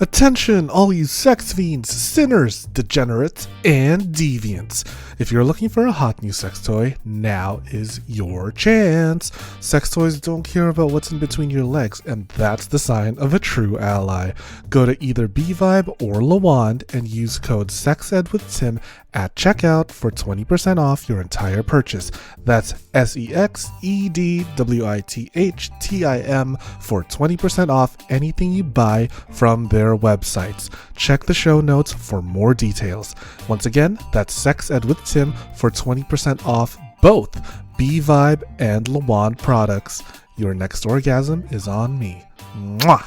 Attention, all you sex fiends, sinners, degenerates, and deviants. If you're looking for a hot new sex toy, now is your chance. Sex toys don't care about what's in between your legs, and that's the sign of a true ally. Go to either BVibe or Lawand and use code SEXEDWITHTIM at checkout for 20% off your entire purchase. That's SEXEDWITHTIM for 20% off anything you buy from their websites. Check the show notes for more details. Once again, that's Sex Ed with Tim for 20% off both BVibe and Lawand products. Your next orgasm is on me. Mwah!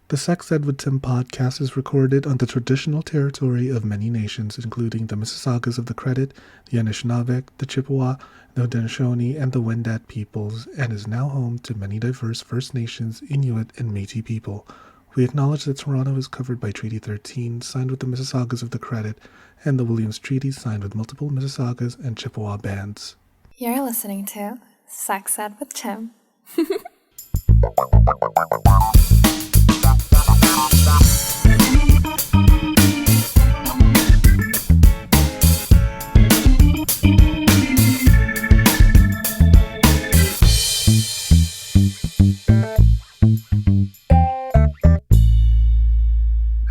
The Sex Ed with Tim podcast is recorded on the traditional territory of many nations, including the Mississaugas of the Credit, the Anishinaabe, the Chippewa, the Haudenosaunee, and the Wendat peoples, and is now home to many diverse First Nations, Inuit, and Métis people. We acknowledge that Toronto is covered by Treaty 13, signed with the Mississaugas of the Credit, and the Williams Treaty, signed with multiple Mississaugas and Chippewa bands. You're listening to Sex Ed with Tim.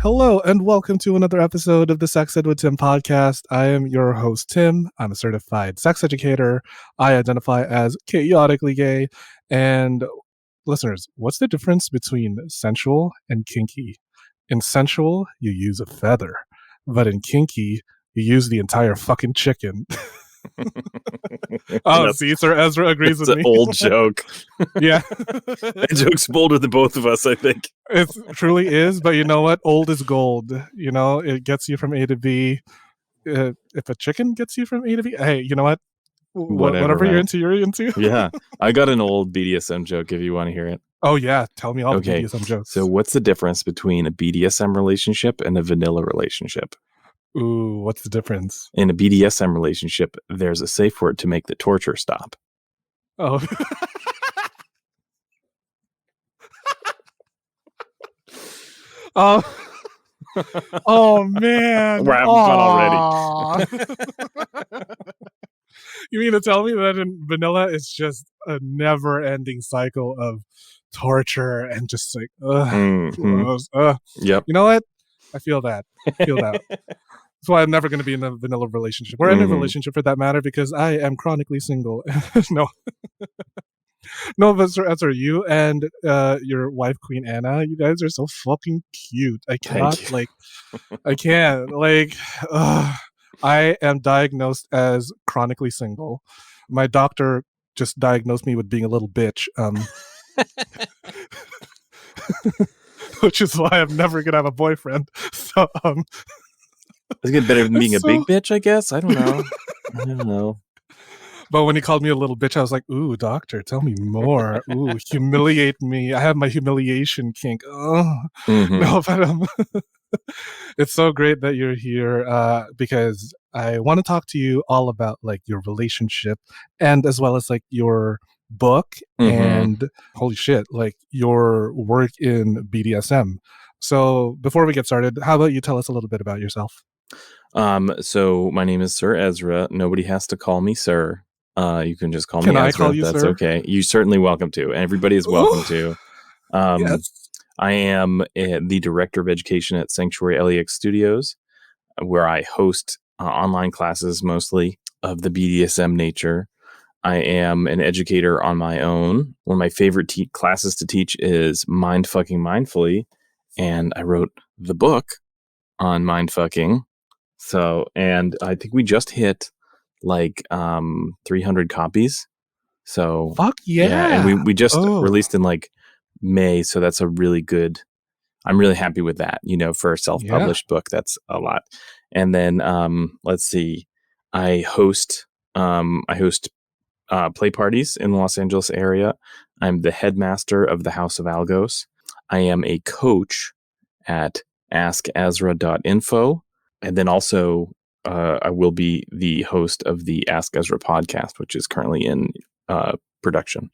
Hello and welcome to another episode of the Sex Ed with Tim podcast. I am your host, Tim. I'm a certified sex educator. I identify as chaotically gay. And listeners, what's the difference between sensual and kinky? In sensual, you use a feather, but in kinky, you use the entire fucking chicken. See, Sir Ezra agrees with me. It's an old joke. Yeah. That joke's older than both of us, I think. It truly is, but you know what? Old is gold. You know, it gets you from A to B. If a chicken gets you from A to B, hey, you know what? Whatever you're into, you're into. Yeah. I got an old BDSM joke if you want to hear it. Oh, yeah. Tell me all the BDSM jokes. So what's the difference between a BDSM relationship and a vanilla relationship? Ooh, what's the difference? In a BDSM relationship, there's a safe word to make the torture stop. Oh. Oh man. We're having fun already. You mean to tell me that in vanilla it's just a never-ending cycle of torture and just like, Yep. You know what? I feel that. That's why I'm never going to be in a vanilla relationship or any relationship for that matter, because I am chronically single. No, but Sir Ezra, you and your wife, Queen Anna, you guys are so fucking cute. I am diagnosed as chronically single. My doctor just diagnosed me with being a little bitch. Which is why I'm never going to have a boyfriend. So, It's getting better than being a big bitch, I guess. I don't know. But when he called me a little bitch, I was like, ooh, doctor, tell me more. Ooh, humiliate me. I have my humiliation kink. No, but it's so great that you're here because I want to talk to you all about like your relationship and as well as like your book and holy shit, like your work in BDSM. So before we get started, how about you tell us a little bit about yourself? So my name is Sir Ezra. Nobody has to call me Sir. You can just call me Ezra. I call you That's Sir? Okay. You're certainly welcome to. Everybody is welcome to. Yes. I am the director of education at Sanctuary LEX Studios, where I host online classes mostly of the BDSM nature. I am an educator on my own. One of my favorite classes to teach is Mindfucking Mindfully, and I wrote the book on mindfucking. So, and I think we just hit like 300 copies. So fuck yeah. And we just released in like May, so that's a really good. I'm really happy with that. You know, for a self-published book, that's a lot. And then let's see, I host play parties in the Los Angeles area. I'm the headmaster of the House of Algos. I am a coach at askezra.info. And then also I will be the host of the Ask Ezra podcast, which is currently in production.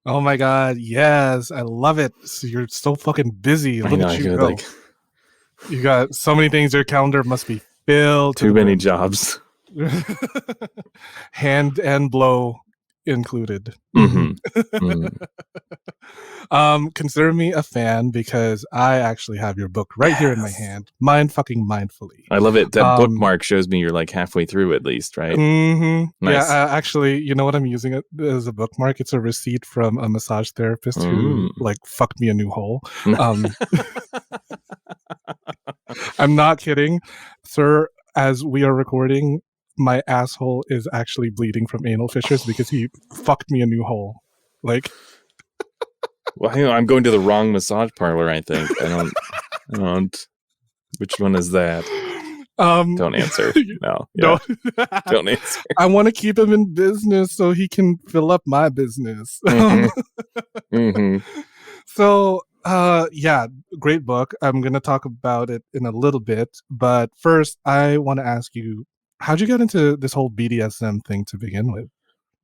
Oh my God. Yes. I love it. So you're so fucking busy. I Look know, at I you feel go. like You got so many things. Your calendar must be filled to too the many brim. jobs. Hand and blow included. Mm-hmm. Mm. Consider me a fan because I actually have your book right here in my Yes. hand. Mind fucking mindfully. I love it. That Um, bookmark shows me you're like halfway through at least, right? Yeah, Nice. actually, you know what I'm using it as a bookmark? It's a receipt from a massage therapist who Mm. like fucked me a new hole. Um, I'm not kidding, sir. As we are recording, my asshole is actually bleeding from anal fissures because he fucked me a new hole. Like, Well, hang on, I'm going to the wrong massage parlor, I think. I don't. Which one is that? Don't answer. No. Yeah. no, Don't answer. I want to keep him in business so he can fill up my business. Mm-hmm. Mm-hmm. So, yeah, great book. I'm gonna talk about it in a little bit, but first, I want to ask you, how'd you get into this whole BDSM thing to begin with?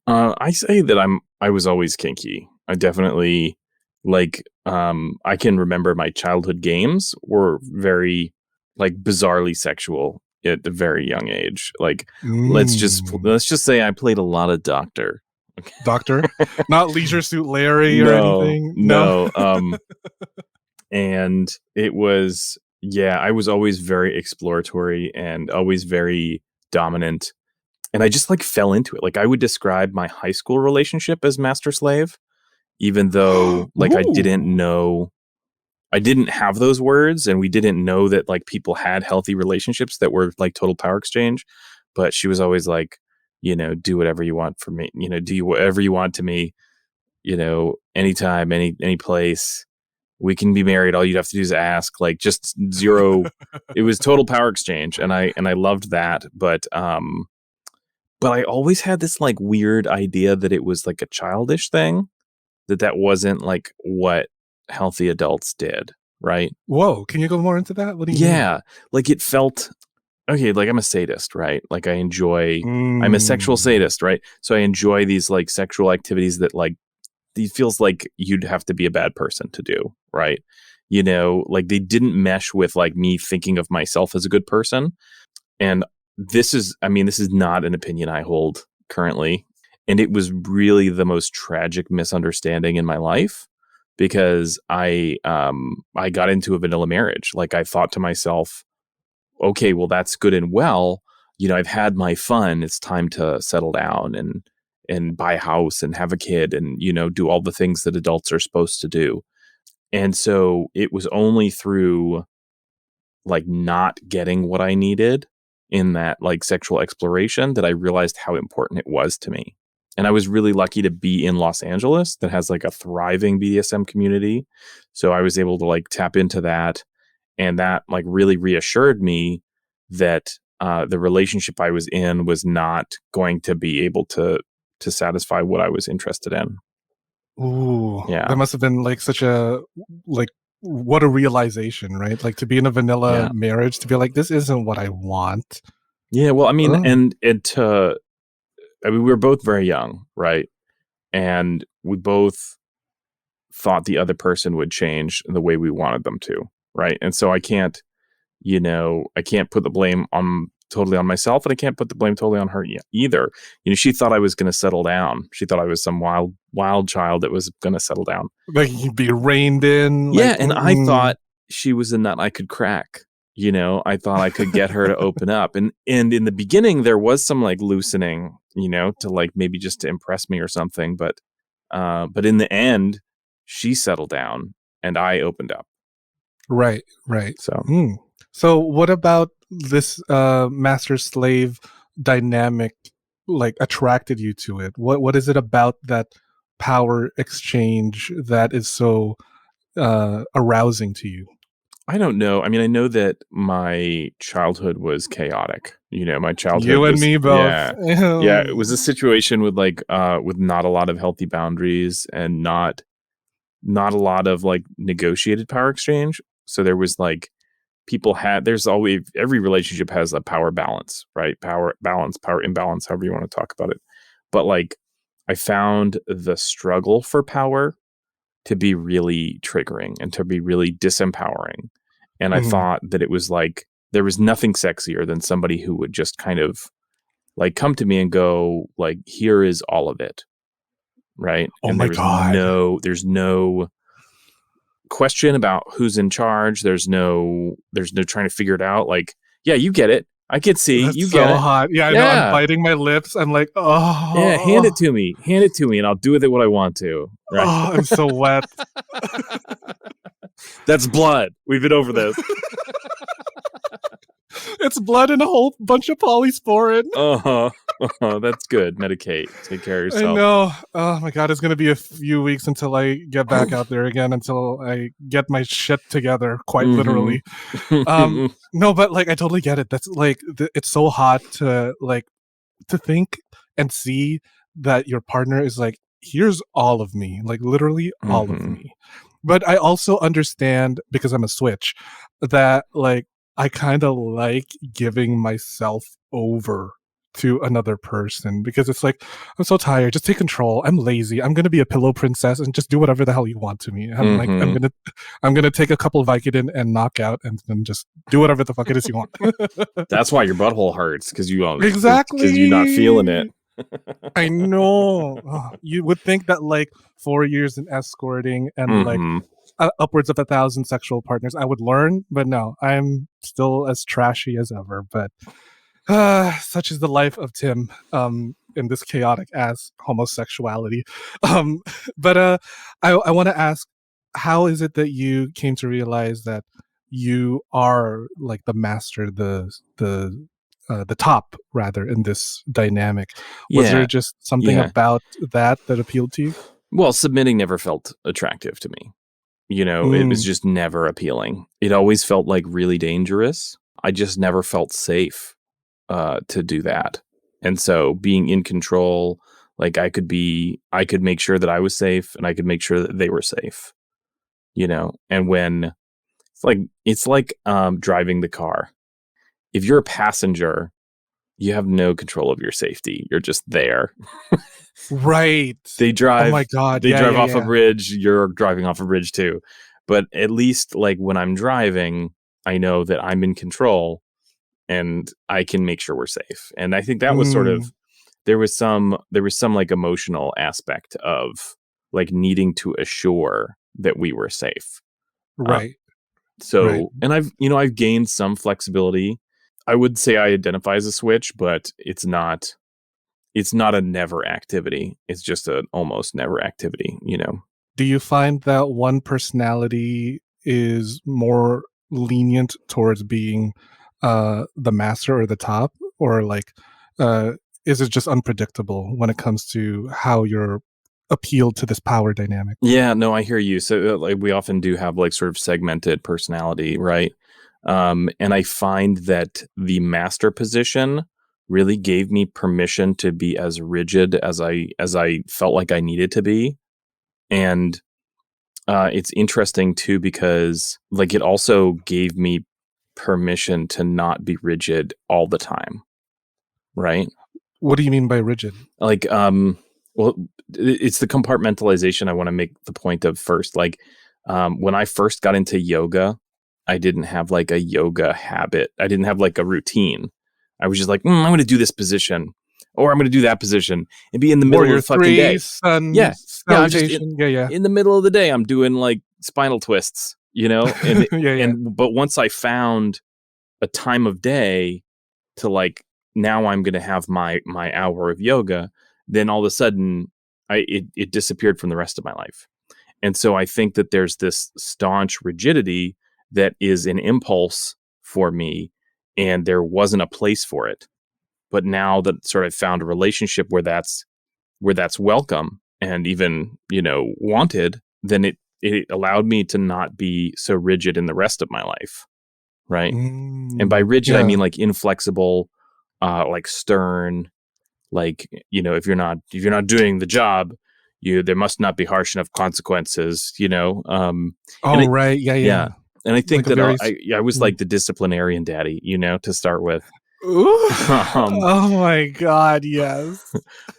I say that I was always kinky. I definitely like I can remember my childhood games were very like bizarrely sexual at a very young age. Like Mm. let's just say I played a lot of doctor. Okay. Doctor, not Leisure Suit Larry or No, anything. No. no. And it was yeah, I was always very exploratory and always very dominant. And I just like fell into it. Like I would describe my high school relationship as master slave, even though like Ooh. I didn't have those words and we didn't know that like people had healthy relationships that were like total power exchange. But she was always like, do whatever you want for me, do you whatever you want to me, anytime, any place. We can be married. All you'd have to do is ask, like just zero. It was total power exchange. And I loved that. But I always had this like weird idea that it was like a childish thing, that wasn't like what healthy adults did, right? Whoa, can you go more into that? What do you mean? Yeah, like it felt okay, like I'm a sadist, right? Like I'm a sexual Mm. sadist, right? So I enjoy these like sexual activities that like it feels like you'd have to be a bad person to do, right? Like they didn't mesh with like me thinking of myself as a good person. And this is not an opinion I hold currently. And it was really the most tragic misunderstanding in my life because I got into a vanilla marriage. Like I thought to myself, okay, well that's good and well. I've had my fun. It's time to settle down and buy a house and have a kid and do all the things that adults are supposed to do. And so it was only through like not getting what I needed in that like sexual exploration that I realized how important it was to me. And I was really lucky to be in Los Angeles that has like a thriving BDSM community. So I was able to like tap into that. And that like really reassured me that the relationship I was in was not going to be able to satisfy what I was interested in. Ooh, Yeah. that must have been like such a like what a realization, right? Like to be in a vanilla Yeah. marriage, to be like, this isn't what I want. Yeah. Well, I mean, Oh, we were both very young, right? And we both thought the other person would change the way we wanted them to, right? And so I can't put the blame on totally on myself, and I can't put the blame totally on her either. She thought I was going to settle down. She thought I was some wild child that was going to settle down. like you'd be reined in, Yeah, like and I thought she was a nut I could crack. I thought I could get her to open up. And in the beginning there was some like loosening, to like maybe just to impress me or something, but in the end she settled down and I opened up. right, right. So Hmm. So what about this master slave dynamic like attracted you to it? What is it about that power exchange that is so arousing to you? I don't know. I mean, I know that my childhood was chaotic. My childhood You and was me both. yeah. Yeah, it was a situation with like with not a lot of healthy boundaries and not a lot of like negotiated power exchange. So there was like there's always every relationship has a power balance, right? Power balance, power imbalance, however you want to talk about it. But like I found the struggle for power to be really triggering and to be really disempowering. And I thought that it was like, there was nothing sexier than somebody who would just kind of like come to me and go like, here is all of it. Right. Oh And my God. there's no question about who's in charge. There's no trying to figure it out. Like, yeah, you get it. I can see. That's You so get it. hot. Yeah, I know. I'm Yeah. biting my lips. I'm like, Yeah. Hand it oh, to me. Hand it to me and I'll do with it what I want to. Right. oh, I'm so wet. That's blood. We've been over this. It's blood and a whole bunch of polysporin. That's good. Medicate. Take care of I yourself. know. Oh my God, it's gonna be a few weeks until I get back out there again, until I get my shit together, quite literally. No, but like I totally get it. That's like it's so hot to like to think and see that your partner is like, here's all of me, like literally all of me. But I also understand, because I'm a switch, that like I kind of like giving myself over to another person, because it's like, I'm so tired, just take control, I'm lazy, I'm gonna be a pillow princess and just do whatever the hell you want to me. I'm like, I'm gonna take a couple Vicodin and knock out and then just do whatever the fuck it is you want. That's why your butthole hurts, because Exactly. because you're not feeling it. I know. You would think that like 4 years in escorting and like upwards of 1,000 sexual partners, I would learn, but no, I'm still as trashy as ever. But such is the life of Tim in this chaotic ass homosexuality. But I want to ask, how is it that you came to realize that you are like the master, the top rather in this dynamic? Was there just something about that appealed to you? Well, submitting never felt attractive to me. You know, it was just never appealing. It always felt like really dangerous. I just never felt safe to do that. And so being in control, like I could make sure that I was safe and I could make sure that they were safe, you know? And when it's like driving the car. If you're a passenger, you have no control of your safety. You're just there. Right. They drive. Oh my God. They drive off a bridge. You're driving off a bridge too. But at least like when I'm driving, I know that I'm in control and I can make sure we're safe. And I think that was sort of, there was some like emotional aspect of like needing to assure that we were safe. Right. And I've gained some flexibility. I would say I identify as a switch, but it's not a never activity. It's just an almost never activity, you know? Do you find that one personality is more lenient towards being the master or the top, or like is it just unpredictable when it comes to how you're appealed to this power dynamic? Yeah, no, I hear you. So like we often do have like sort of segmented personality, right? And I find that the master position really gave me permission to be as rigid as I felt like I needed to be. And it's interesting too, because like it also gave me permission to not be rigid all the time. Right? What do you mean by rigid? Like, well, it's the compartmentalization I want to make the point of first. Like, when I first got into yoga, I didn't have like a yoga habit. I didn't have like a routine. I was just like, I'm going to do this position, or I'm going to do that position, and be in the middle of the fucking day. Sun Yeah, I'm just in the middle of the day. I'm doing like spinal twists, you know. And but once I found a time of day to like, now I'm going to have my hour of yoga, then all of a sudden it disappeared from the rest of my life. And so I think that there's this staunch rigidity that is an impulse for me, and there wasn't a place for it. But now that sort of found a relationship where that's welcome and even, you know, wanted, then it allowed me to not be so rigid in the rest of my life. Right. And by rigid, I mean like inflexible, like stern, like, you know, if you're not doing the job, there must not be harsh enough consequences, you know? Right. Yeah. And I think like that I was like the disciplinarian daddy, you know, to start with. Ooh. um, Oh my God, yes.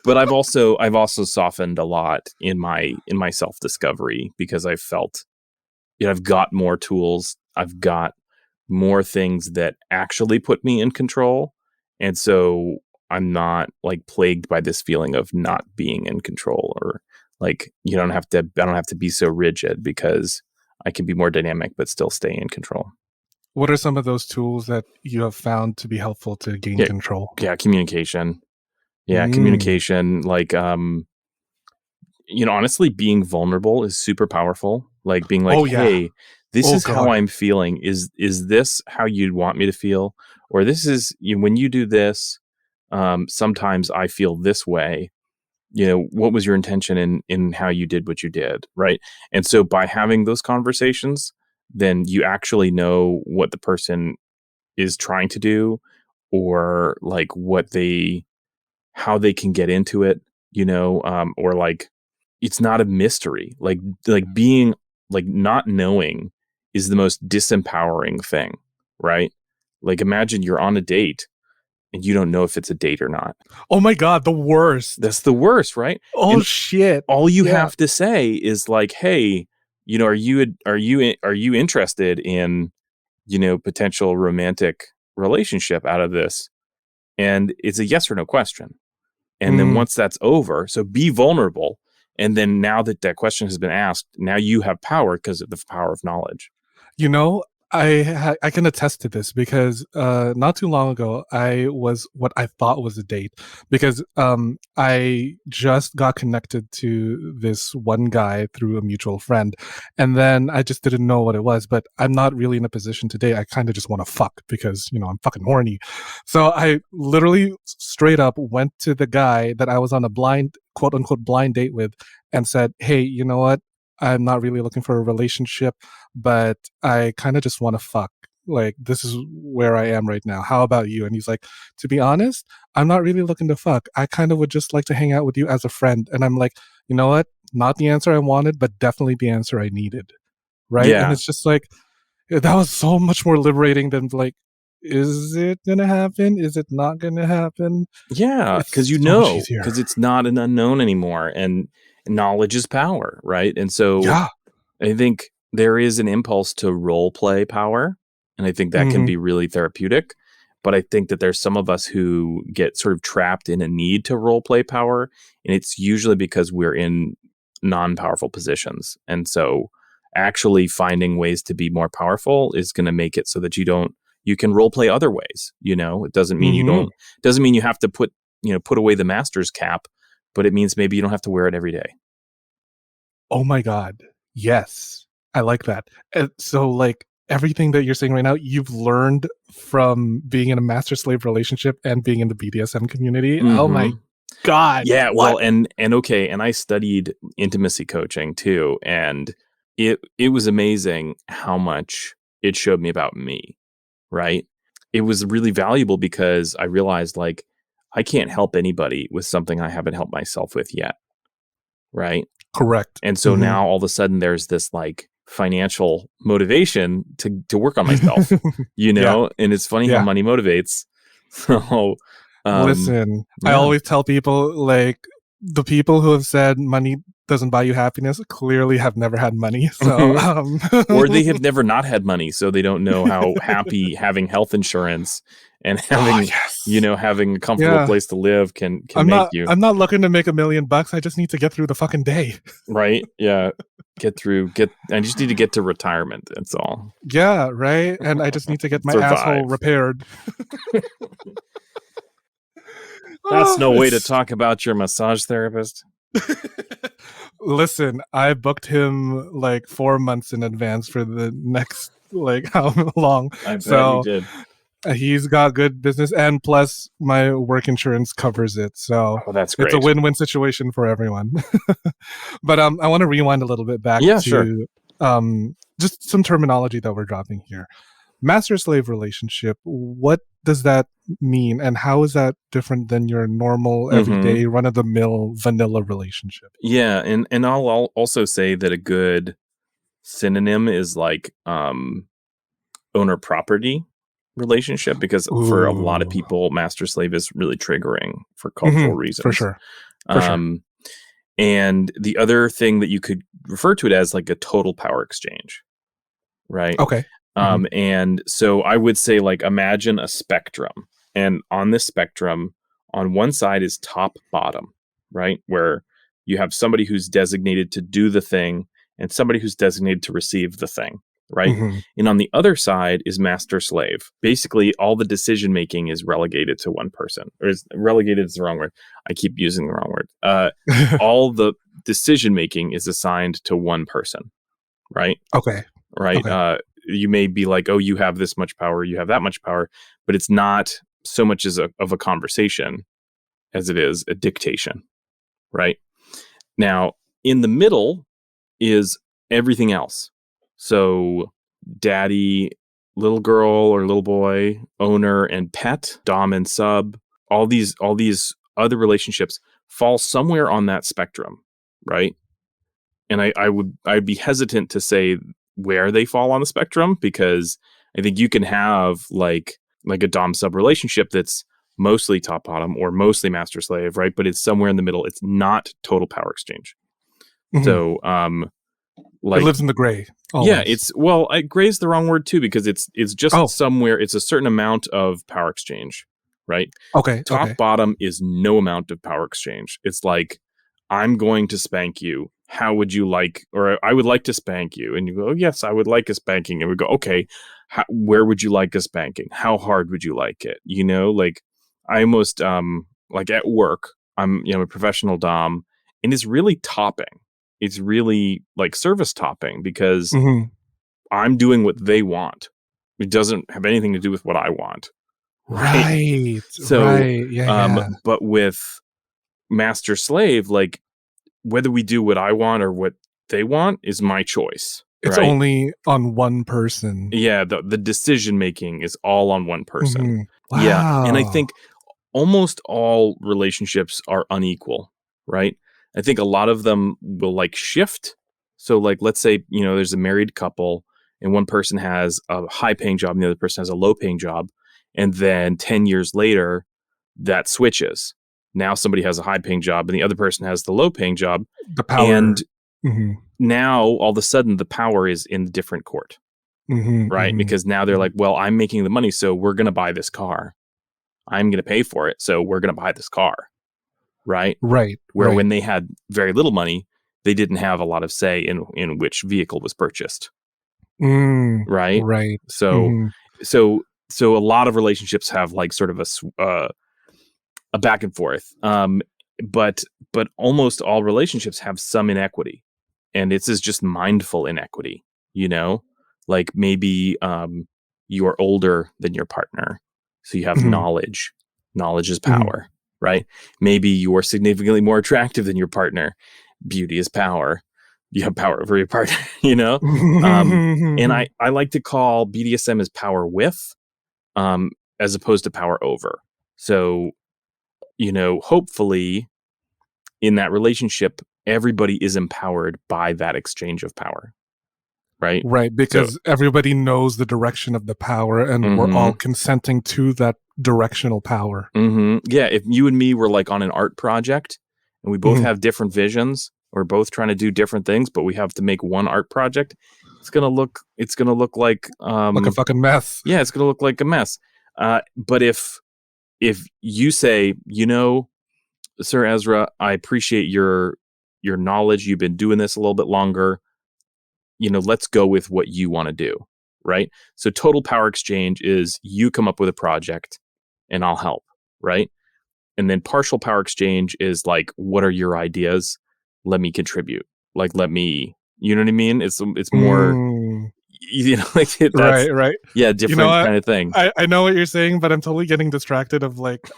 but I've also softened a lot in my self-discovery because I felt, I've got more tools. I've got more things that actually put me in control. And so I'm not like plagued by this feeling of not being in control, or like I don't have to be so rigid because I can be more dynamic but still stay in control. What are some of those tools that you have found to be helpful to gain Yeah, control? yeah, communication. Yeah, Mm. communication, like honestly, being vulnerable is super powerful. Like being like, Oh yeah. "Hey, this Oh is how God. I'm feeling. Is this how you'd want me to feel? Or this is when you do this, sometimes I feel this way. What was your intention in how you did what you did, right?" And so by having those conversations, then you actually know what the person is trying to do, or like how they can get into it, or like it's not a mystery. Like being like not knowing is the most disempowering thing, right? Like imagine you're on a date and you don't know if it's a date or not. Oh my God, the worst. That's the worst, right? Oh And shit. all you Yeah. have to say is like, "Hey, are you interested in, potential romantic relationship out of this?" And it's a yes or no question. And then Mm. once that's over, so be vulnerable. And then now that that question has been asked, now you have power because of the power of knowledge. You know, I can attest to this because not too long ago I was what I thought was a date because I just got connected to this one guy through a mutual friend, and then I just didn't know what it was. But I'm not really in a position today. I kind of just want to fuck because I'm fucking horny. So I literally straight up went to the guy that I was on a blind quote unquote blind date with and said, "Hey, you know what? I'm not really looking for a relationship, but I kind of just want to fuck. Like, this is where I am right now. How about you?" And he's like, "To be honest, I'm not really looking to fuck. I kind of would just like to hang out with you as a friend." And I'm like, you know what? Not the answer I wanted, but definitely the answer I needed. Right. And Yeah. it's just like, that was so much more liberating than like, is it going to happen? Is it not going to happen? Yeah. Because It's so much easier. because it's not an unknown anymore. And knowledge is power, right? And so Yeah. I think there is an impulse to role play power. And I think that can Hmm. be really therapeutic. But I think that there's some of us who get sort of trapped in a need to role play power. And it's usually because we're in non powerful positions. And so actually finding ways to be more powerful is going to make it so that you can role play other ways. It doesn't mean Hmm. you have to put away the master's cap, but it means maybe you don't have to wear it every day. Oh my God. Yes. I like that. So, like, everything that you're saying right now, you've learned from being in a master slave relationship and being in the BDSM community. Oh my Mm-hmm. God. Yeah, What? well, and okay, and I studied intimacy coaching too, and it was amazing how much it showed me about me, right? It was really valuable because I realized like I can't help anybody with something I haven't helped myself with yet, right? Correct. And so Hmm. now all of a sudden there's this like financial motivation to work on myself, Yeah. and it's funny how Yeah. money motivates. So, Listen, I yeah. always tell people, like, the people who have said money doesn't buy you happiness clearly have never had money. So, Or they have never not had money, so they don't know how happy having health insurance and oh, having, yes. having a comfortable Yeah. place to live can I'm make not, you, I'm not looking to make $1 million. I just need to get through the fucking day. right? Yeah. I just need to get to retirement. That's all. Yeah, right? And I just need to get my asshole Survive. repaired. That's Oh, no way to it's talk about your massage therapist. Listen, I booked him like 4 months in advance for the next like how long. I bet you So did. he's got good business, and plus my work insurance covers it. So Oh, that's it's a great. win-win situation for everyone. But I want to rewind a little bit back Yeah, sure. to just some terminology that we're dropping here. Master slave relationship, what does that mean, and how is that different than your normal Hmm. everyday run-of-the-mill vanilla relationship? Yeah, and I'll also say that a good synonym is like owner property. relationship, because for a lot of Ooh. people, master slave is really triggering for cultural reasons. For sure. For sure. And the other thing that you could refer to it as like a total power exchange, right? Okay. And so I would say, like, imagine a spectrum, and on this spectrum, on one side is top bottom, right? Where you have somebody who's designated to do the thing and somebody who's designated to receive the thing, right? And on the other side is master slave. Basically, all the decision making is relegated to one person. Or is relegated is the wrong word. I keep using the wrong word. All the decision making is assigned to one person, right? Okay. Right. Okay. You may be like, oh, you have this much power, you have that much power, but it's not so much as of a conversation as it is a dictation, right? Now, in the middle is everything else. So daddy, little girl or little boy, owner and pet, dom and sub, all these other relationships fall somewhere on that spectrum, right? And I'd be hesitant to say where they fall on the spectrum, because I think you can have like a dom sub relationship that's mostly top bottom or mostly master slave, right? But it's somewhere in the middle. It's not total power exchange. So like it lives in the gray. Yeah, gray's the wrong word too, because it's just somewhere. It's a certain amount of power exchange, right? Okay. Top bottom is no amount of power exchange. It's like, I'm going to spank you. How would you like, or I would like to spank you. And you go, oh, yes, I would like a spanking. And we go, okay, where would you like a spanking? How hard would you like it? You know, like I almost, like at work, I'm a professional dom, and it's really topping. It's really like service topping, because I'm doing what they want. It doesn't have anything to do with what I want. Right. So, right. Yeah. But with master slave, like, whether we do what I want or what they want is my choice. It's right? only on one person. Yeah, the decision making is all on one person. Wow. Yeah, and I think almost all relationships are unequal, right? I think a lot of them will like shift. So like, let's say, there's a married couple and one person has a high paying job and the other person has a low paying job. And then 10 years later, that switches. Now somebody has a high paying job and the other person has the low paying job. The power. And now all of a sudden the power is in the different court, right? Because now they're like, well, I'm making the money, so we're going to buy this car. I'm going to pay for it, so we're going to buy this car, right? Right. Where when they had very little money, they didn't have a lot of say in which vehicle was purchased, right? Right. So a lot of relationships have like sort of a back and forth, but almost all relationships have some inequity, and it's just mindful inequity. Like maybe you're older than your partner, so you have knowledge. Knowledge is power, right? Maybe you're significantly more attractive than your partner. Beauty is power. You have power over your partner, and I like to call BDSM as power with, as opposed to power over. So, hopefully in that relationship, everybody is empowered by that exchange of power. Right. Right. Because everybody knows the direction of the power and we're all consenting to that directional power. Yeah. If you and me were like on an art project and we both have different visions, we're both trying to do different things, but we have to make one art project, it's going to look like a fucking mess. Yeah. It's going to look like a mess. But if you say, Sir Ezra, I appreciate your knowledge. You've been doing this a little bit longer. Let's go with what you want to do, right? So total power exchange is you come up with a project and I'll help, right? And then partial power exchange is like, what are your ideas? Let me contribute. Like, you know what I mean? It's more, like that's, right. Yeah, different kind of thing. I know what you're saying, but I'm totally getting distracted of like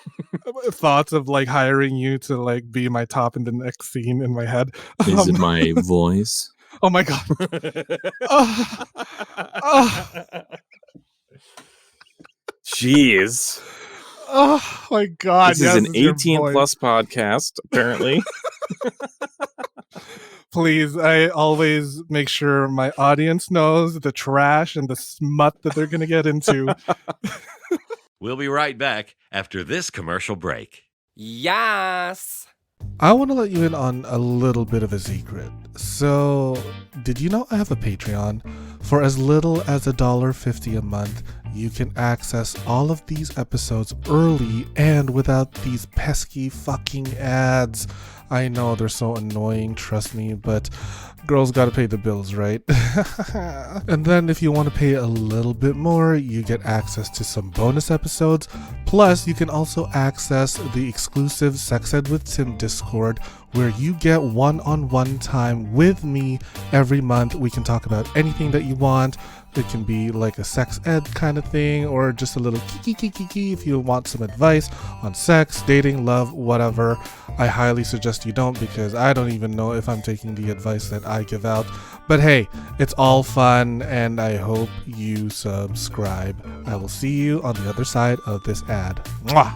thoughts of like hiring you to like be my top in the next scene in my head. Is it my voice? Oh my god. Jeez. Oh my god. This is an 18 plus podcast, apparently. Please, I always make sure my audience knows the trash and the smut that they're going to get into. We'll be right back after this commercial break. Yes. I want to let you in on a little bit of a secret. So, did you know I have a Patreon? For as little as $1.50 a month, you can access all of these episodes early and without these pesky fucking ads. I know they're so annoying, trust me, but girls gotta pay the bills, right? And then if you want to pay a little bit more, you get access to some bonus episodes. Plus, you can also access the exclusive Sex Ed with Tim Discord, where you get one-on-one time with me every month. We can talk about anything that you want. It can be like a sex ed kind of thing, or just a little kiki if you want some advice on sex, dating, love, whatever. I highly suggest you don't, because I don't even know if I'm taking the advice that I give out. But hey, it's all fun, and I hope you subscribe. I will see you on the other side of this ad. Mwah!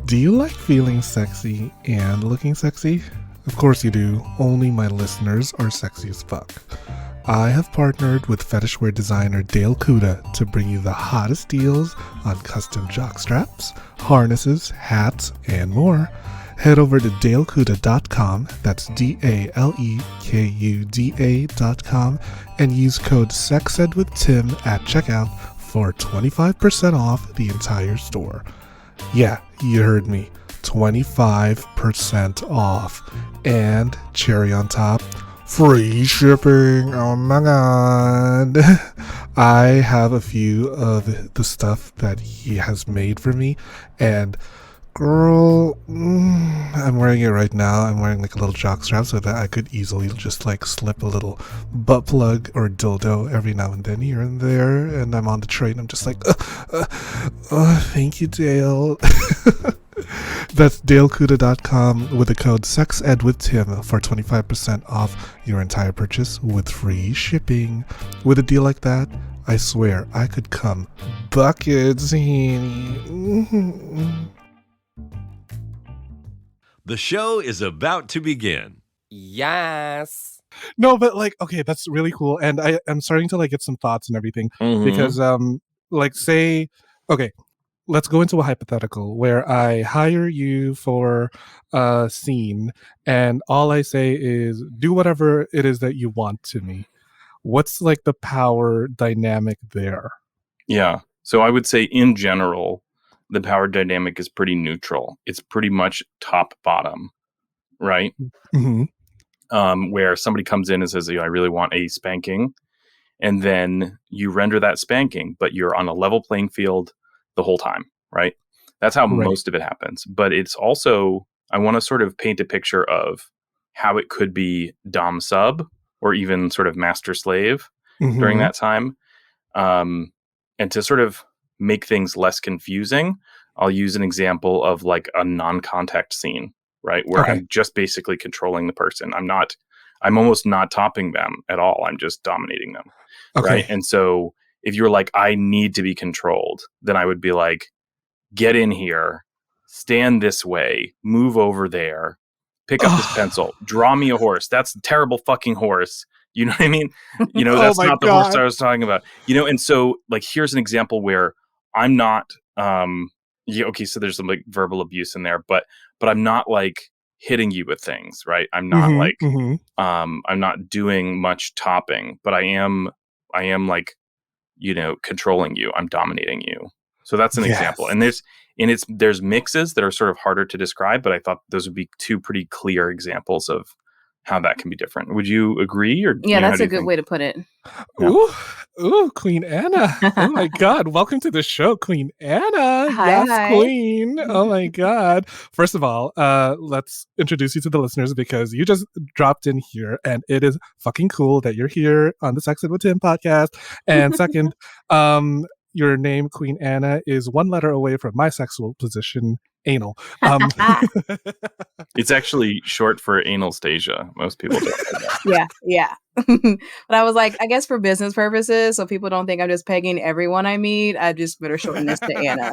Do you like feeling sexy and looking sexy? Of course you do. Only my listeners are sexy as fuck. I have partnered with fetishwear designer Dale Kuda to bring you the hottest deals on custom jock straps, harnesses, hats, and more. Head over to dalekuda.com, that's DALEKUDA.com, and use code SEXEDWITHTIM at checkout for 25% off the entire store. Yeah, you heard me. 25% off. And cherry on top, free shipping. Oh my god. I have a few of the stuff that he has made for me, and girl, I'm wearing it right now. I'm wearing like a little jock strap so that I could easily just like slip a little butt plug or dildo every now and then here and there. And I'm on the train. I'm just like, thank you, Dale. That's dalekuda.com with the code SEXEDWITHTIM for 25% off your entire purchase with free shipping. With a deal like that, I swear I could come buckets, honey. The show is about to begin. Yes. No, but like, okay, that's really cool. And I'm starting to like get some thoughts and everything, because like, say, okay, let's go into a hypothetical where I hire you for a scene and all I say is do whatever it is that you want to me. What's like the power dynamic there? Yeah. So I would say in general, the power dynamic is pretty neutral. It's pretty much top bottom, right? Mm-hmm. Where somebody comes in and says, I really want a spanking. And then you render that spanking, but you're on a level playing field the whole time, right? That's how most of it happens. But it's also, I want to sort of paint a picture of how it could be dom sub or even sort of master slave during that time. And to sort of make things less confusing, I'll use an example of like a non-contact scene, right? Where I'm just basically controlling the person. I'm almost not topping them at all. I'm just dominating them. Right. And so if you're like, I need to be controlled, then I would be like, get in here, stand this way, move over there, pick up this pencil, draw me a horse. That's a terrible fucking horse. You know what I mean? You know, that's not the horse I was talking about. You know, and so like, here's an example where I'm not, so there's some like verbal abuse in there, but I'm not like hitting you with things, right? I'm not I'm not doing much topping, but I am like, you know, controlling you. I'm dominating you. So that's an example. And there's mixes that are sort of harder to describe, but I thought those would be two pretty clear examples of how that can be different. Would you agree? Or yeah, that's a good way to put it. Yeah. Ooh, Queen Anna. Oh my God. Welcome to the show, Queen Anna. Hi. Queen. Oh my God. First of all, let's introduce you to the listeners because you just dropped in here and it is fucking cool that you're here on the Sex Ed with Tim podcast. And second, your name, Queen Anna, is one letter away from my sexual position, anal. It's actually short for analstasia. Most people don't know that. Yeah. But I was like, I guess for business purposes, so people don't think I'm just pegging everyone I meet, I just better shorten this to Anna.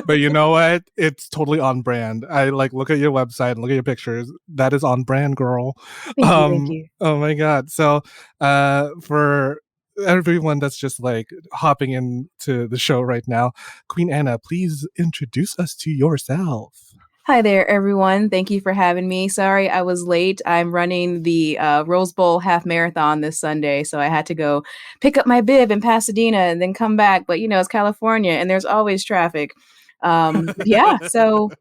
But you know what? It's totally on brand. I like look at your website and look at your pictures. That is on brand, girl. Thank you. Oh my god. So for everyone that's just like hopping into the show right now, Queen Anna, please introduce us to yourself. Hi there, everyone. Thank you for having me. Sorry I was late. I'm running the Rose Bowl half marathon this Sunday, so I had to go pick up my bib in Pasadena and then come back. But it's California, and there's always traffic. Yeah, so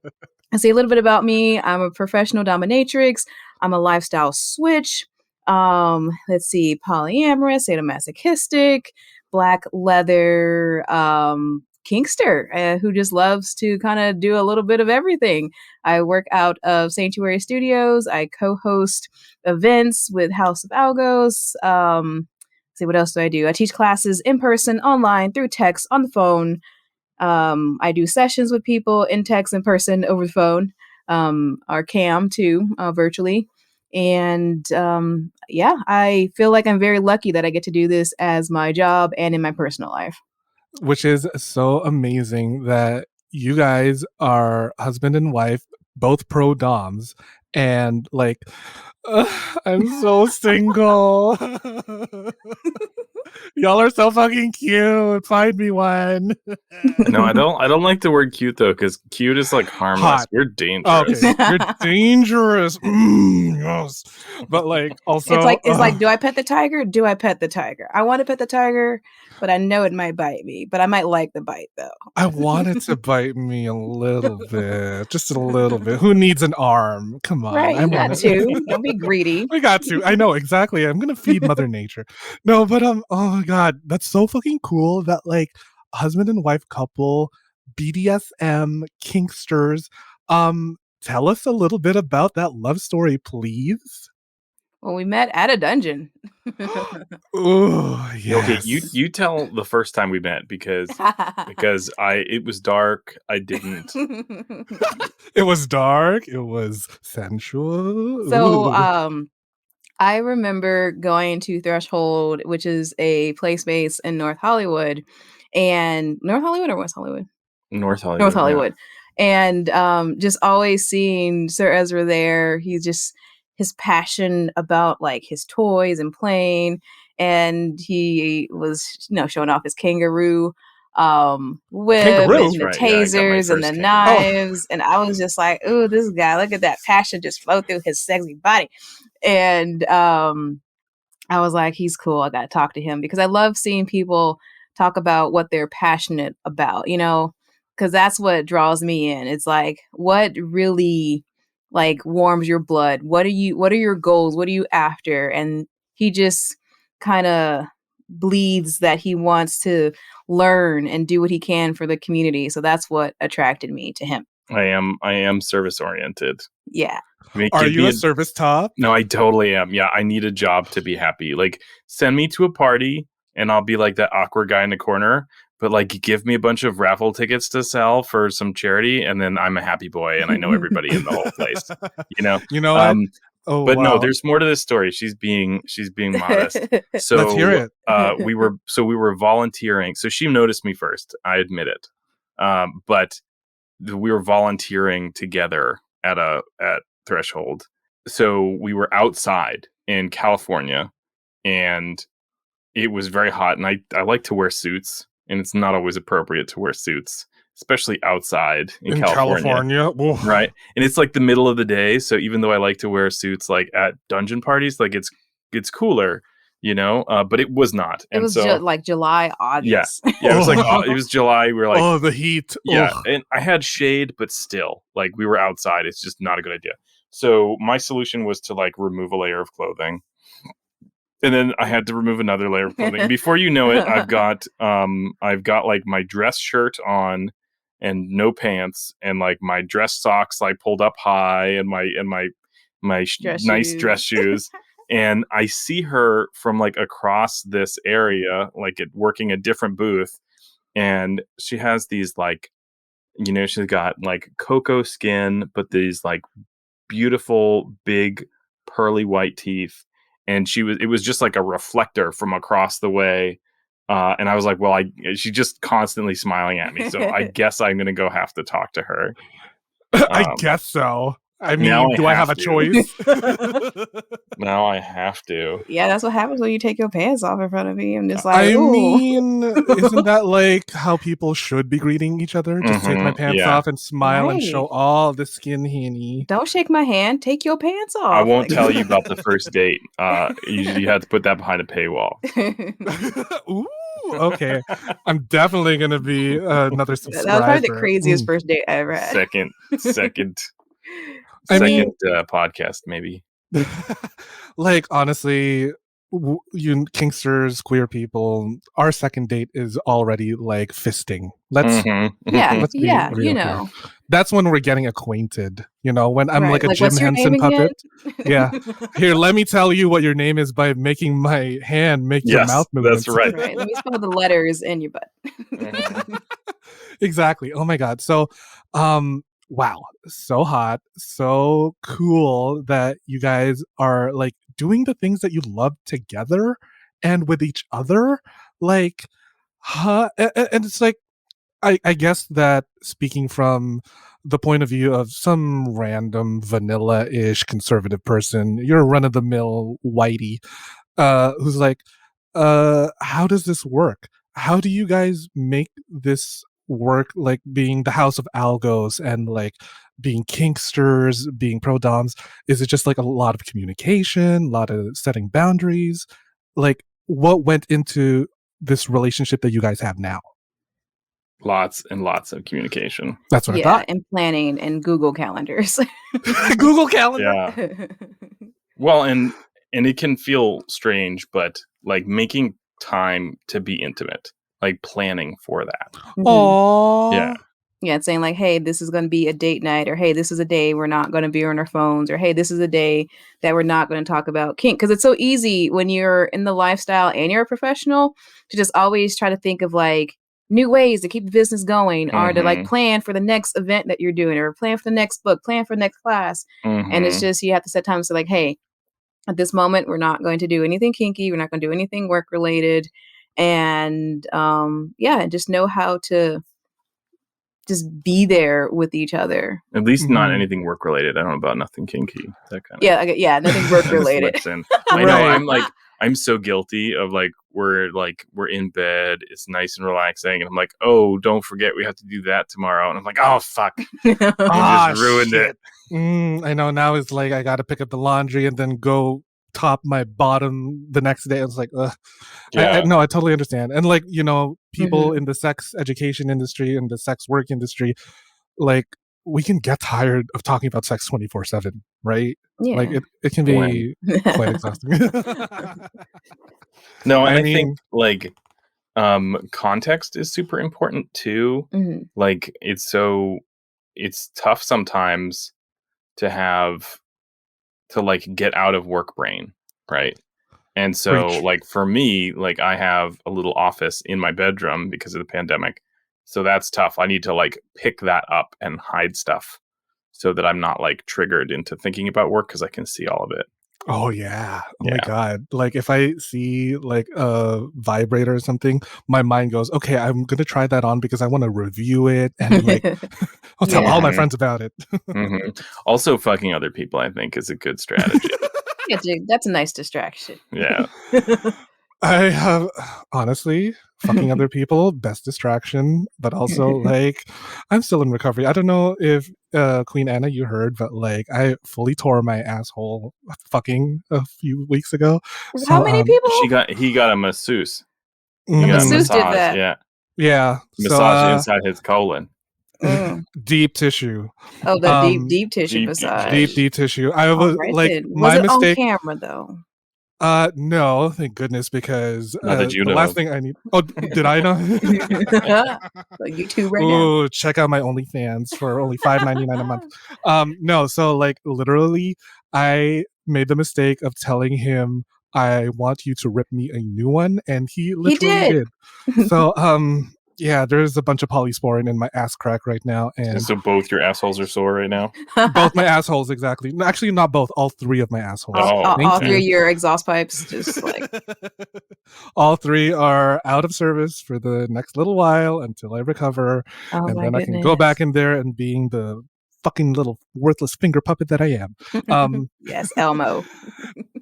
I'll say a little bit about me. I'm a professional dominatrix. I'm a lifestyle switch. Let's see, polyamorous, sadomasochistic, black leather, kinkster, who just loves to kind of do a little bit of everything. I work out of Sanctuary Studios. I co-host events with House of Algos. See what else do I do? I teach classes in person, online, through text, on the phone. I do sessions with people in text, in person, over the phone, or cam too, virtually. And yeah, I feel like I'm very lucky that I get to do this as my job and in my personal life. Which is so amazing that you guys are husband and wife, both pro doms, and like, I'm so single. Y'all are so fucking cute. Find me one. No, I don't like the word cute though, because cute is like harmless. Hot. You're dangerous. Okay, you're dangerous. Yes, but like also, it's like, do I pet the tiger? Do I pet the tiger? I want to pet the tiger, but I know it might bite me. But I might like the bite though. I want it to bite me a little bit, just a little bit. Who needs an arm? Come on, Right, I you want got to. Don't be greedy. We got to. I know exactly. I'm gonna feed Mother Nature. No, but oh my god, that's so fucking cool that like husband and wife couple, BDSM kinksters. Tell us a little bit about that love story, please. Well, we met at a dungeon. Oh Okay, yes. you tell the first time we met because it was dark. I didn't. It was dark. It was sensual. So, Ooh. I remember going to Threshold, which is a play space in North Hollywood, and North Hollywood or West Hollywood? North Hollywood. North Yeah. Hollywood. And just always seeing Sir Ezra there. He's just his passion about like his toys and playing. And he was, showing off his kangaroo whip Kangaroo? and the That's right, yeah, I got my tasers and the first kangaroo. knives. And I was just like, ooh, this guy, look at that passion just flow through his sexy body. And I was like, he's cool. I got to talk to him because I love seeing people talk about what they're passionate about, because that's what draws me in. It's like, what really like warms your blood? What are your goals? What are you after? And he just kind of bleeds that he wants to learn and do what he can for the community. So that's what attracted me to him. I am service oriented. Yeah. Are you a service top? No, I totally am. Yeah, I need a job to be happy. Like, send me to a party and I'll be like that awkward guy in the corner. But like, give me a bunch of raffle tickets to sell for some charity, and then I'm a happy boy, and I know everybody in the whole place. You know what? Oh, but wow. no, there's more to this story. She's being modest. So Let's hear it. we were volunteering. So she noticed me first. I admit it. But we were volunteering together at Threshold. So we were outside in California, and it was very hot. And I like to wear suits, and it's not always appropriate to wear suits, especially outside in California. Right. And it's like the middle of the day. So even though I like to wear suits like at dungeon parties, like it's cooler, but it was not. It was like July, August. Yeah. It was like, it was July. We were like, oh, the heat. Yeah. Ugh. And I had shade, but still, like, we were outside. It's just not a good idea. So my solution was to like remove a layer of clothing. And then I had to remove another layer of clothing. Before you know it, I've got like my dress shirt on and no pants, and like my dress socks like pulled up high, and my nice dress shoes. And I see her from like across this area, like working a different booth, and she has these like, she's got like cocoa skin, but these like beautiful big pearly white teeth. And it was just like a reflector from across the way. And I was like, well, she's just constantly smiling at me, so I guess I'm gonna go have to talk to her. I guess so. I now mean, I do I have have a to. choice? Now I have to. Yeah, that's what happens when you take your pants off in front of me. I'm just like, I ooh. mean, isn't that like how people should be greeting each other? Just take my pants yeah. off and smile and show Right. all the skin, honey. Don't shake my hand. Take your pants off. I won't tell you about the first date. You have to put that behind a paywall. Ooh, okay. I'm definitely gonna be another subscriber. That was probably the craziest first date I ever had. Second I mean, podcast, maybe. like, honestly, you kinksters, queer people, our second date is already like fisting. Let's be real here. That's when we're getting acquainted. You know, when I'm like a Jim Henson puppet. Yeah. Here, let me tell you what your name is by making my hand make your mouth movements. That's right. Let me spell the letters in your butt. Exactly. Oh my God. So, wow, so hot, so cool that you guys are like doing the things that you love together and with each other. Like, and it's like, I guess that speaking from the point of view of some random vanilla-ish conservative person, you're a run-of-the-mill whitey, who's like, how does this work? How do you guys make this work, like being the house of Algos and like being kinksters, being pro-doms? Is it just like a lot of communication, a lot of setting boundaries? Like, what went into this relationship that you guys have now? Lots and lots of communication. That's what I thought. And planning and Google calendars. Google Calendar. Yeah. Well, and it can feel strange, but like making time to be intimate, like planning for that. Aww. Yeah. Yeah, it's saying like, hey, this is going to be a date night, or hey, this is a day we're not going to be on our phones, or hey, this is a day that we're not going to talk about kink. Because it's so easy when you're in the lifestyle and you're a professional to just always try to think of like new ways to keep the business going, or to like plan for the next event that you're doing, or plan for the next book, plan for the next class. And it's just, you have to set time to say like, hey, at this moment, we're not going to do anything kinky. We're not going to do anything work related. And just know how to just be there with each other. At least not anything work related. I don't know about nothing kinky. That kind of nothing work related. I know. I'm so guilty of like we're in bed. It's nice and relaxing, and I'm like, oh, don't forget we have to do that tomorrow. And I'm like, oh fuck, I just ruined it. I know. Now it's like I got to pick up the laundry and then go top my bottom the next day. It's like, ugh. I totally understand. And like, you know, people in the sex education industry and the sex work industry, like, we can get tired of talking about sex 24/7, right? Yeah. Like it can be quite exhausting. No, and I think like context is super important too. Like it's tough sometimes to like get out of work brain, right? And so like for me, like I have a little office in my bedroom because of the pandemic. So that's tough. I need to like pick that up and hide stuff so that I'm not like triggered into thinking about work because I can see all of it. Oh yeah. Oh my God. Like if I see like a vibrator or something, my mind goes, okay, I'm going to try that on because I want to review it and like I'll tell all my friends about it. Also fucking other people, I think, is a good strategy. Yeah, that's a nice distraction. Yeah. I have, honestly, fucking other people, best distraction, but also like I'm still in recovery. I don't know if Queen Anna you heard, but like I fully tore my asshole fucking a few weeks ago. How many people? He got a masseuse. The masseuse did that. Yeah. Massage inside his colon. Deep tissue. Oh, the deep tissue massage. Deep tissue. I was like, was it mistake. on camera though? No, thank goodness, because the last thing I need. Oh, did I know? Like YouTube right now. Check out my OnlyFans for only $5.99 a month. No, so like literally, I made the mistake of telling him I want you to rip me a new one, and he literally did. So Yeah, there's a bunch of polysporin in my ass crack right now, and So both your assholes are sore right now? both my assholes, exactly. No, actually, not both. All three of my assholes. Oh, Thank all you. three of your exhaust pipes, just like All three are out of service for the next little while until I recover, oh and my then I goodness. can go back in there and being the fucking little worthless finger puppet that I am. Yes, Elmo.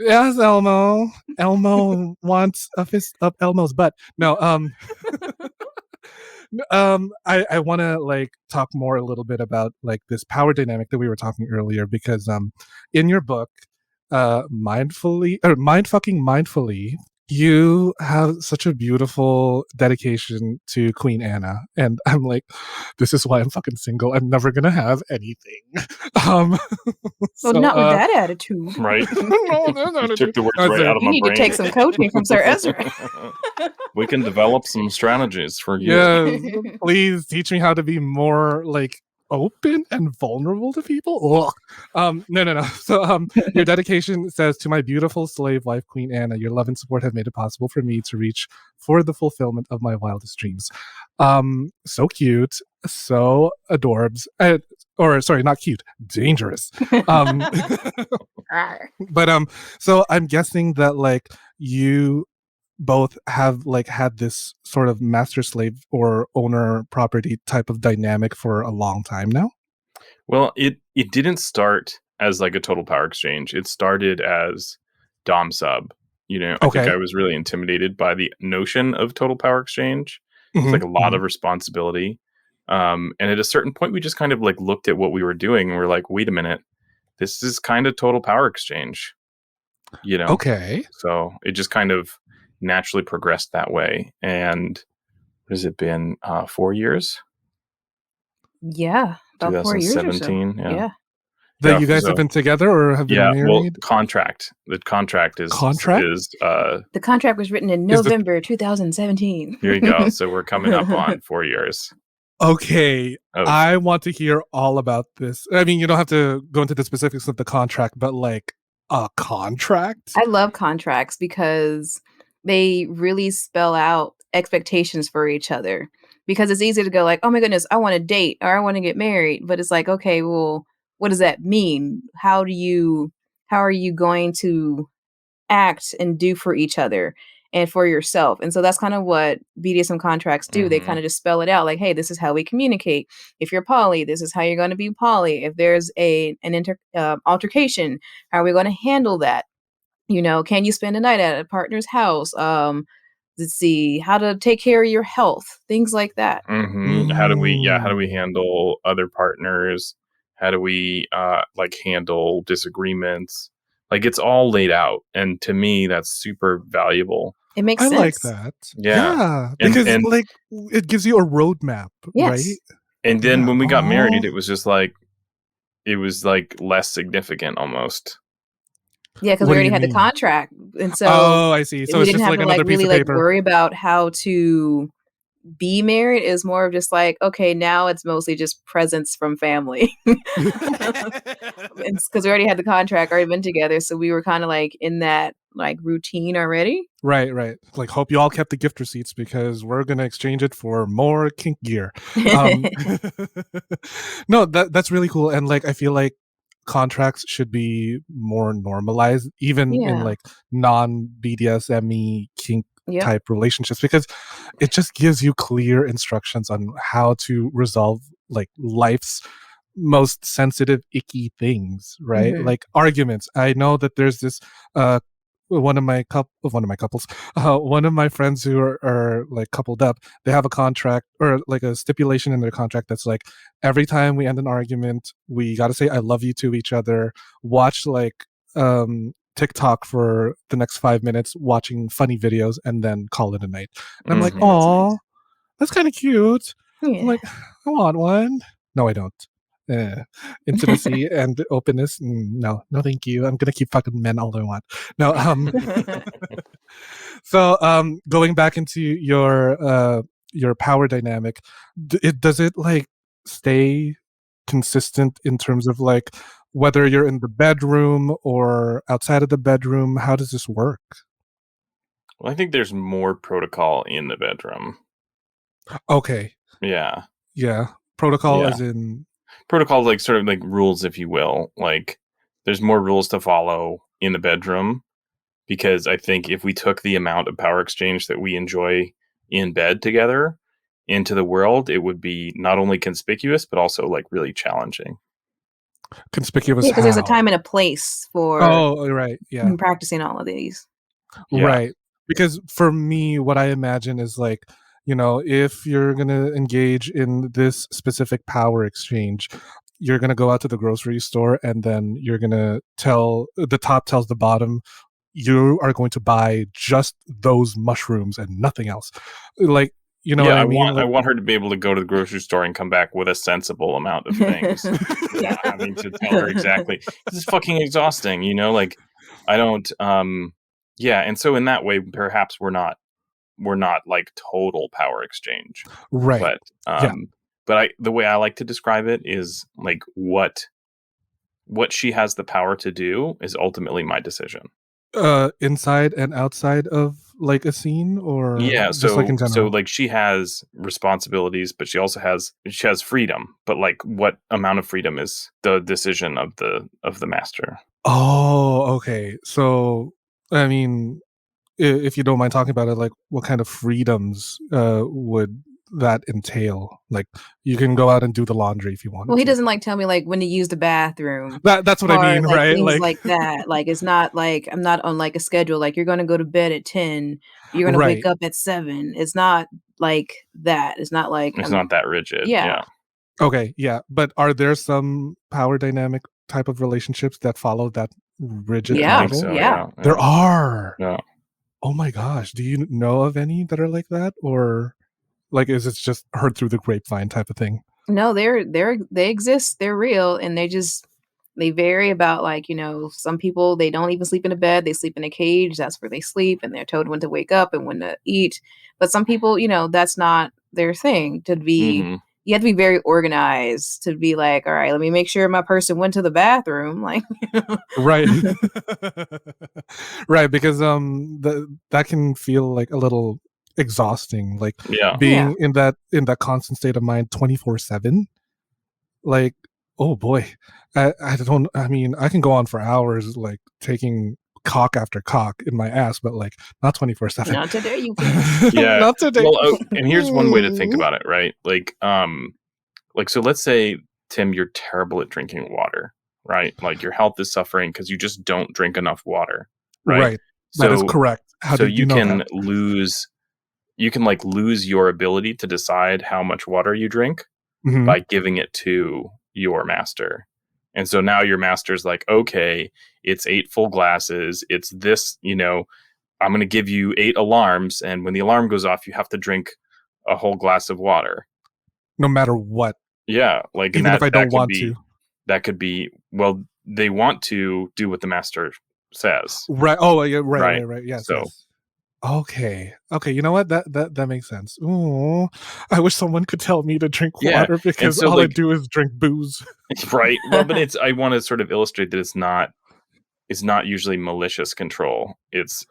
Yes, Elmo. Elmo wants a fist up Elmo's butt. No, I want to like talk more a little bit about like this power dynamic that we were talking earlier because in your book, mind fucking mindfully, you have such a beautiful dedication to Queen Anna, and I'm like, this is why I'm fucking single. I'm never gonna have anything. Well, so, not with that attitude. Right. No, that's not You a took the words that's right it. out of You my need brain. to take some coaching from Sir Ezra. We can develop some strategies for you. Yes, please teach me how to be more like open and vulnerable to people. No. So your dedication says, to my beautiful slave wife, Queen Anna, your love and support have made it possible for me to reach for the fulfillment of my wildest dreams. So cute, so adorbs. Or sorry, not cute, dangerous. But so I'm guessing that like you both have like had this sort of master slave or owner property type of dynamic for a long time now. Well, it didn't start as like a total power exchange. It started as dom sub. I think Okay. I was really intimidated by the notion of total power exchange. It's Mhm, like a lot mhm. of responsibility. And at a certain point, we just kind of like looked at what we were doing and we're like, wait a minute, this is kind of total power exchange. Okay. So it just kind of naturally progressed that way. And what has it been? 4 years? Yeah, about 4 years or so. 2017. Yeah. That Yeah, you guys so- have been together or have been Yeah, well, married? contract. The contract is Contract? The contract was written in Is the- November 2017. here you go. So we're coming up on 4 years. Okay. Of, I want to hear all about this. I mean, you don't have to go into the specifics of the contract, but like a contract? I love contracts because they really spell out expectations for each other. Because it's easy to go like, "Oh my goodness, I want to date or I want to get married." But it's like, "Okay, well, what does that mean? How are you going to act and do for each other and for yourself?" And so that's kind of what BDSM contracts do. They Mhm. kind of just spell it out like, "Hey, this is how we communicate. If you're poly, this is how you're going to be poly. If there's an altercation, how are we going to handle that? Can you spend a night at a partner's house? Let's see, how to take care of your health, things like that." How do we Mm. handle other partners? How do we like handle disagreements? Like it's all laid out, and to me, that's super valuable. It makes I like sense. that. Yeah. And Because like it gives you a roadmap, right? Yes. and then Yeah. when we got married, Aw. it was less significant almost. Yeah, because What we do already you had the mean? contract, and so Oh, I see. So we it's didn't just have like to another piece really of paper. worry about how to be married. Is more of just like, okay, now it's mostly just presents from family. Because we already had the contract, already been together, so we were kind of like in that like routine already. Right. Like, hope you all kept the gift receipts because we're gonna exchange it for more kink gear. No, that's really cool, and like I feel like contracts should be more normalized, even in Yeah. like non BDSME kink Yep. type relationships, because it just gives you clear instructions on how to resolve like life's most sensitive, icky things, right? Mhm. Like arguments. I know that there's this one of my couples, one of my friends who are like coupled up, they have a contract or like a stipulation in their contract that's like every time we end an argument, we got to say I love you to each other, watch like TikTok for the next 5 minutes, watching funny videos, and then call it a night. And I'm like, Mhm. That's oh, nice. that's kind of cute. I'm Yeah. like, I want one. No, I don't. Intimacy and openness. No, thank you. I'm gonna keep fucking men all I want. No, so going back into your power dynamic, does it like stay consistent in terms of like whether you're in the bedroom or outside of the bedroom? How does this work? Well, I think there's more protocol in the bedroom. Okay. Yeah. Yeah. Protocol Yeah. as in Protocol, like sort of like rules, if you will. Like there's more rules to follow in the bedroom, because I think if we took the amount of power exchange that we enjoy in bed together into the world, it would be not only conspicuous, but also like really challenging. conspicuous Yeah, because there's a how. time and a place for Oh, right. Yeah. practicing all of these. Yeah. Right. Because for me, what I imagine is like, if you're going to engage in this specific power exchange, you're going to go out to the grocery store and then you're going to tell the top tells the bottom, you are going to buy just those mushrooms and nothing else. Like, you know Yeah, what I mean? I Like, want her to be able to go to the grocery store and come back with a sensible amount of things without having to tell her exactly. This is fucking exhausting, like I don't yeah, and so in that way perhaps we're not like total power exchange. right. But Yeah. the way I like to describe it is like what she has the power to do is ultimately my decision. Inside and outside of like a scene or Yeah, just like in so general? like she has responsibilities, but she also has freedom. But like what amount of freedom is the decision of the master. Oh, okay. So, I mean, if you don't mind talking about it, like what kind of freedoms would that entail? Like you can go out and do the laundry if you Well, wanted he to. doesn't like tell me like when to use the bathroom That's what I or mean, like right? things Like like that. Like it's not like I'm not on like a schedule. Like you're gonna go to bed at 10, you're gonna wake right. up at 7. It's not like that. It's not like It's not that rigid. yeah. Yeah. Okay, yeah. But are there some power dynamic type of relationships that follow that rigid I Yeah. think model? so. Yeah. Yeah. There Yeah. are. Yeah. Oh my gosh. Do you know of any that are like that? Or like is it just heard through the grapevine type of thing? No, they exist. They're real and they vary about like, some people they don't even sleep in a bed, they sleep in a cage, that's where they sleep and they're told when to wake up and when to eat. But some people, that's not their thing to be Hmm. you have to be very organized to be like, all right, let me make sure my person went to the bathroom. Like Right. Right, because that can feel like a little exhausting, like Yeah. yeah. being in that constant state of mind 24/7. Like, oh boy. I mean, I can go on for hours like taking cock after cock in my ass, but like not 24/7. Not today you can't. Yeah. Not today. Well, and here's one way to think about it, right? Like so let's say, Tim, you're terrible at drinking water, right? Like your health is suffering because you just don't drink enough water, right? Right. That is So correct. How did you you know can that? lose your ability to decide how much water you drink Mhm. by giving it to your master. And so now your master's like, okay, it's 8 full glasses. It's this, I'm going to give you 8 alarms. And when the alarm goes off, you have to drink a whole glass of water. No matter what, Yeah. Like, and even if I that don't could want be, to. well, they want to do what the master says. Right. Oh, yeah, right, Right. right, right. Yes, So, yes. Okay. Okay, you know what? That makes sense. Ooh, I wish someone could tell me to drink yeah. water And because so, all I like, do is drink booze. right. Well, but I want to sort of illustrate that it's not usually malicious control. It's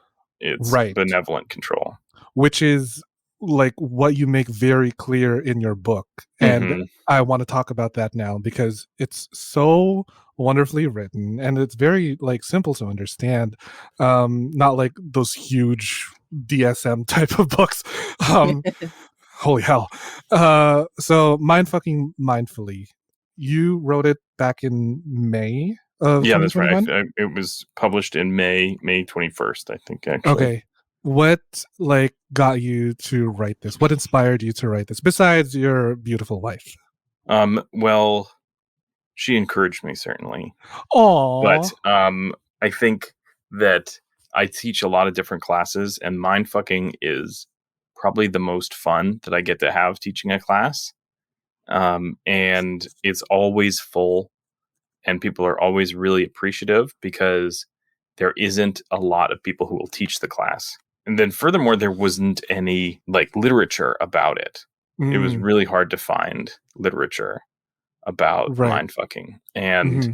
Right. benevolent control. Which is like what you make very clear in your book. And Hmm. I want to talk about that now because it's so wonderfully written and it's very like simple to understand. Not like those huge DSM type of books. Um Holy hell. So Mindfucking Mindfully. You wrote it back in May of Yeah, that's right. 2021? It was published in May 21st, I think, actually. Okay. What like got you to write this? What inspired you to write this besides your beautiful wife? Well, she encouraged me, certainly. Aw. But I think that I teach a lot of different classes, and mindfucking is probably the most fun that I get to have teaching a class. And it's always full, and people are always really appreciative because there isn't a lot of people who will teach the class. And then furthermore, there wasn't any like literature about it. It was Mm, really hard to find literature about right. mindfucking. And Mhm.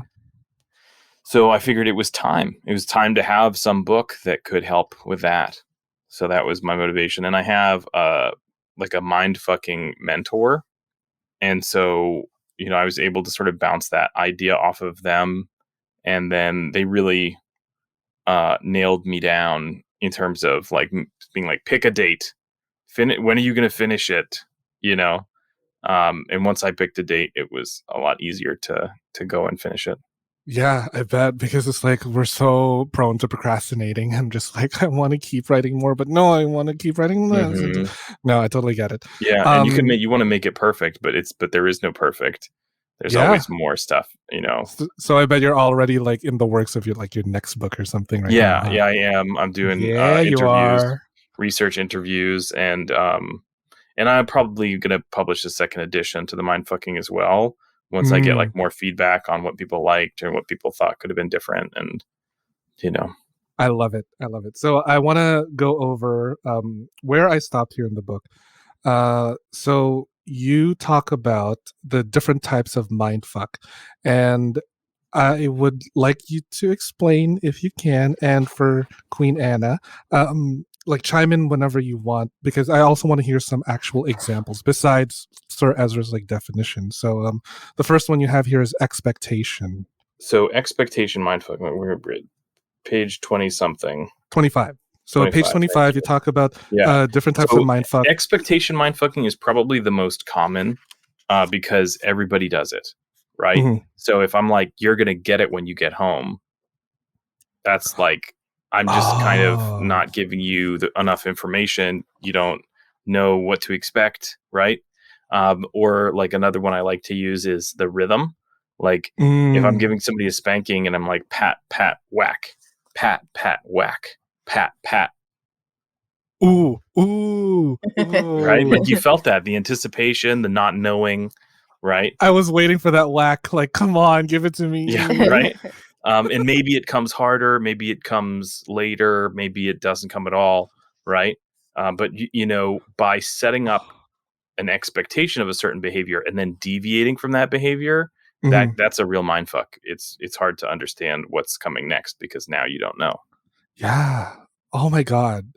so I figured it was time. It was time to have some book that could help with that. So that was my motivation. And I have like a mind fucking mentor. And so, I was able to sort of bounce that idea off of them. And then they really nailed me down in terms of like being like, pick a date. When are you going to finish it? And once I picked a date, it was a lot easier to go and finish it. Yeah, I bet, because it's like we're so prone to procrastinating. I'm just like, I want to keep writing more, but no, I want to keep writing less. Mhm. No, I totally get it. Yeah, and you want to make it perfect, but there is no perfect. There's Yeah. always more stuff, So I bet you're already like in the works of your next book or something right now. Yeah, I am. I'm doing Yeah, you interviews, are. research interviews, and I'm probably gonna publish a second edition to the Mindfucking as well once I get like more feedback on what people liked or what people thought could have been different, and I love it. I love it. So I want to go over where I stopped here in the book. So you talk about the different types of mindfuck, and I would like you to explain if you can, and for Queen Anna, like chime in whenever you want, because I also want to hear some actual examples besides Sir Ezra's like definition. So the first one you have here is expectation. So expectation mindfuck. We're page 20 something. 25. So 25, page 25, you talk about different types of mindfuck. Expectation mindfucking is probably the most common because everybody does it, right? Mhm. So if I'm like, you're going to get it when you get home, that's like, I'm just kind of not giving you enough information. You don't know what to expect, right? Or like another one I like to use is the rhythm. Like if I'm giving somebody a spanking and I'm like, pat, pat, whack, pat, pat, whack, pat, pat. Ooh. Right? Like you felt that, the anticipation, the not knowing, right? I was waiting for that whack. Like, come on, give it to me. Yeah, right? And maybe it comes harder, maybe it comes later, maybe it doesn't come at all, right? But by setting up an expectation of a certain behavior and then deviating from that behavior, that's a real mindfuck. It's hard to understand what's coming next because now you don't know. Yeah. Oh my god.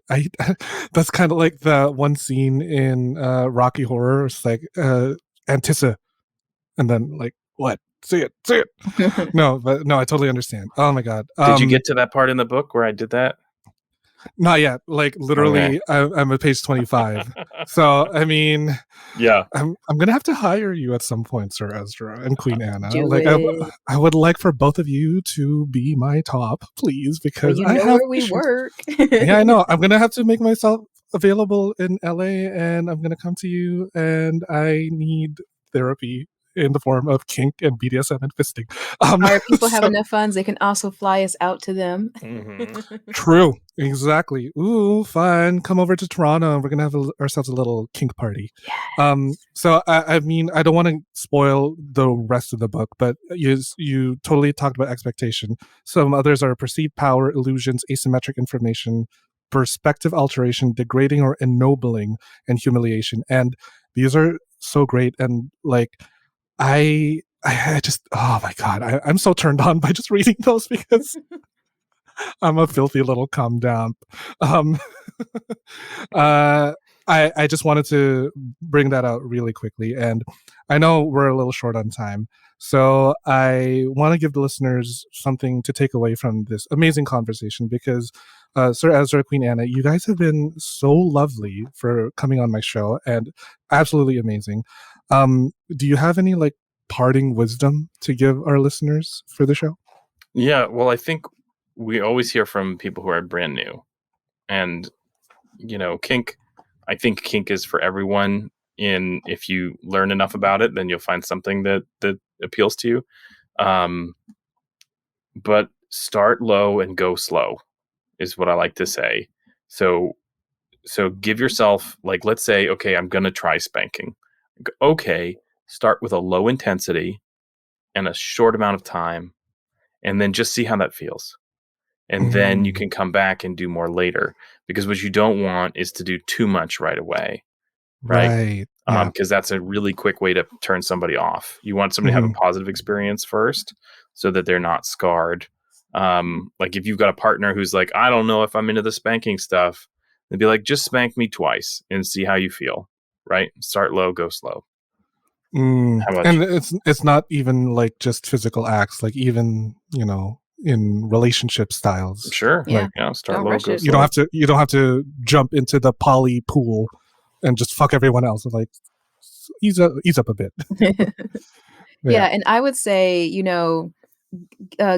That's kind of like the one scene in Rocky Horror. It's like Antissa, and then like, what? See it. No, I totally understand. Oh my god. Did you get to that part in the book where I did that? Not yet. Like literally, okay. I'm at page 25. So I mean, yeah, I'm gonna have to hire you at some point, Sir Ezra and Queen Anna. Do I would like for both of you to be my top, please, because well, where we work. Yeah, I know. I'm gonna have to make myself available in LA, and I'm gonna come to you, and I need therapy in the form of kink and BDSM and fisting. Or if people have enough funds, they can also fly us out to them. True. Exactly. Ooh, fun. Come over to Toronto. We're going to have ourselves a little kink party. Yes. So, I mean, I don't want to spoil the rest of the book, but you totally talked about expectation. Some others are perceived power, illusions, asymmetric information, perspective alteration, degrading or ennobling, and humiliation. And these are so great. And like, I just, oh my God, I'm so turned on by just reading those because I'm a filthy little cum dump. I just wanted to bring that out really quickly. And I know we're a little short on time. So I want to give the listeners something to take away from this amazing conversation because Sir Ezra, Queen Anna, you guys have been so lovely for coming on my show and absolutely amazing. Do you have any like parting wisdom to give our listeners for the show? Yeah, well, I think we always hear from people who are brand new. And, kink, I think kink is for everyone. If you learn enough about it, then you'll find something that appeals to you. But start low and go slow is what I like to say. So give yourself, like, let's say, okay, I'm going to try spanking. Okay, start with a low intensity and a short amount of time, and then just see how that feels. And then you can come back and do more later, because what you don't want is to do too much right away. Right. Because that's a really quick way to turn somebody off. You want somebody to have a positive experience first so that they're not scarred. Like if you've got a partner who's like, I don't know if I'm into the spanking stuff, they'd be like, just spank me twice and see how you feel. right? Start low, go slow. Mm. How about And you? it's not even like just physical acts, like even, in relationship styles. Sure. Yeah. Start Don't low, rush go it. slow. You don't have to jump into the poly pool and just fuck everyone else. Like, ease up a bit. Yeah, and I would say,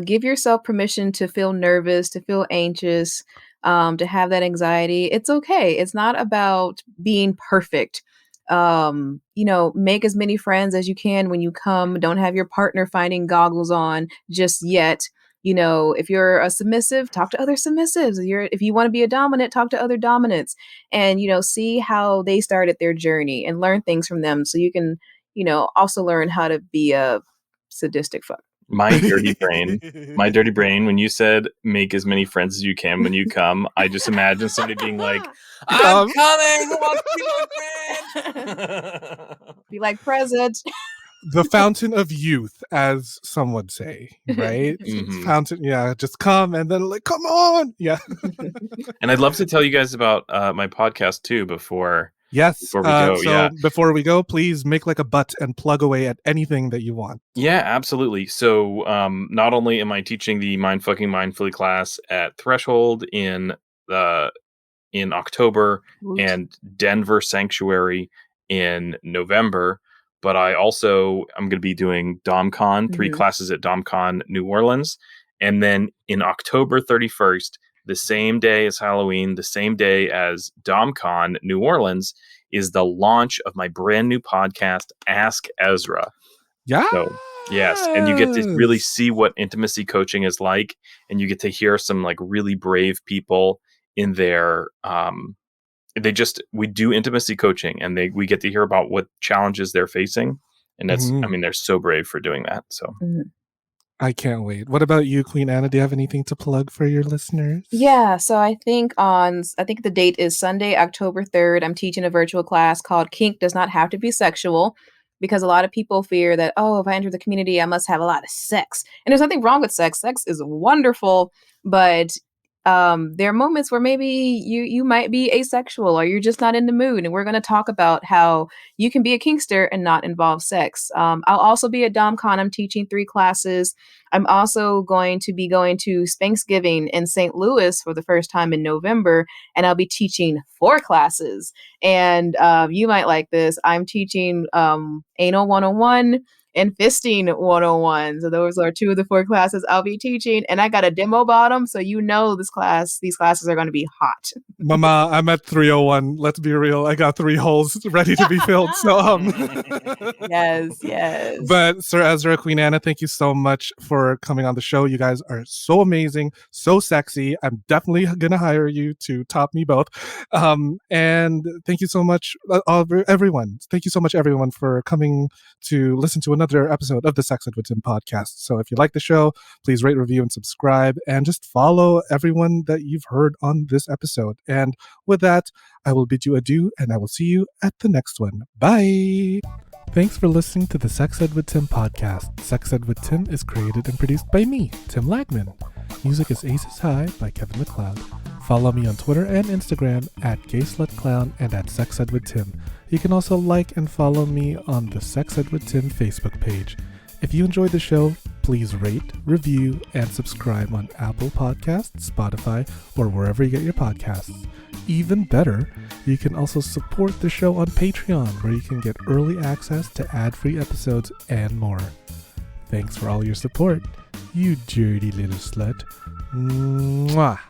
give yourself permission to feel nervous, to feel anxious, to have that anxiety. It's okay. It's not about being perfect. Make as many friends as you can when you come. Don't have your partner finding goggles on just yet. If you're a submissive, talk to other submissives. If you want to be a dominant, talk to other dominants, and see how they started their journey and learn things from them, so you can also learn how to be a sadistic fuck. My dirty brain, when you said make as many friends as you can when you come, I just imagine somebody being like, I'm Um, coming, who wants to be my friend? Be like present. the fountain of youth, as some would say, right? Mhm. Fountain, yeah, just come and then like, come on. Yeah. And I'd love to tell you guys about my podcast too before Yes. we go. So before we go, please make like a butt and plug away at anything that you want. Yeah, absolutely. So not only am I teaching the Mindfucking Mindfully class at Threshold in October Woot. and Denver Sanctuary in November, but I'm going to be doing DomCon, 3 classes at DomCon New Orleans. And then in October 31st, the same day as Halloween, the same day as DomCon New Orleans, is the launch of my brand new podcast, Ask Ezra. Yeah. So, yes, and you get to really see what intimacy coaching is like, and you get to hear some like really brave people in their we do intimacy coaching, and we get to hear about what challenges they're facing, and that's they're so brave for doing that. So I can't wait. What about you, Queen Anna? Do you have anything to plug for your listeners? Yeah, so I think the date is Sunday, October 3rd. I'm teaching a virtual class called Kink Does Not Have to Be Sexual, because a lot of people fear that, if I enter the community, I must have a lot of sex. And there's nothing wrong with sex. Sex is wonderful, but there are moments where maybe you might be asexual or you're just not in the mood. And we're going to talk about how you can be a kinkster and not involve sex. I'll also be at DomCon. I'm teaching 3 classes. I'm also going to be going to Spanksgiving in St. Louis for the first time in November, and I'll be teaching 4 classes. And you might like this. I'm teaching Anal 101 and Fisting 101. So those are 2 of the 4 classes I'll be teaching. And I got a demo bottom, so these classes are going to be hot. Mama, I'm at 301. Let's be real. I got 3 holes ready to be filled. So Yes. But Sir Ezra, Queen Anna, thank you so much for coming on the show. You guys are so amazing, so sexy. I'm definitely gonna hire you to top me both. And thank you so much, everyone. Thank you so much, everyone, for coming to listen to another episode of the Sex Ed with Tim podcast. So if you like the show, please rate, review, and subscribe, and just follow everyone that you've heard on this episode. And with that, I will bid you adieu, and I will see you at the next one. Bye. Thanks for listening to the Sex Ed with Tim podcast. Sex Ed with Tim is created and produced by me, Tim Lagman. Music is Aces High by Kevin MacLeod. Follow me on Twitter and Instagram at GaySlutClown and at Sex Ed with Tim. You can also like and follow me on the Sex Ed with Tim Facebook page. If you enjoyed the show, please rate, review, and subscribe on Apple Podcasts, Spotify, or wherever you get your podcasts. Even better, you can also support the show on Patreon, where you can get early access to ad-free episodes and more. Thanks for all your support, you dirty little slut. Mwah.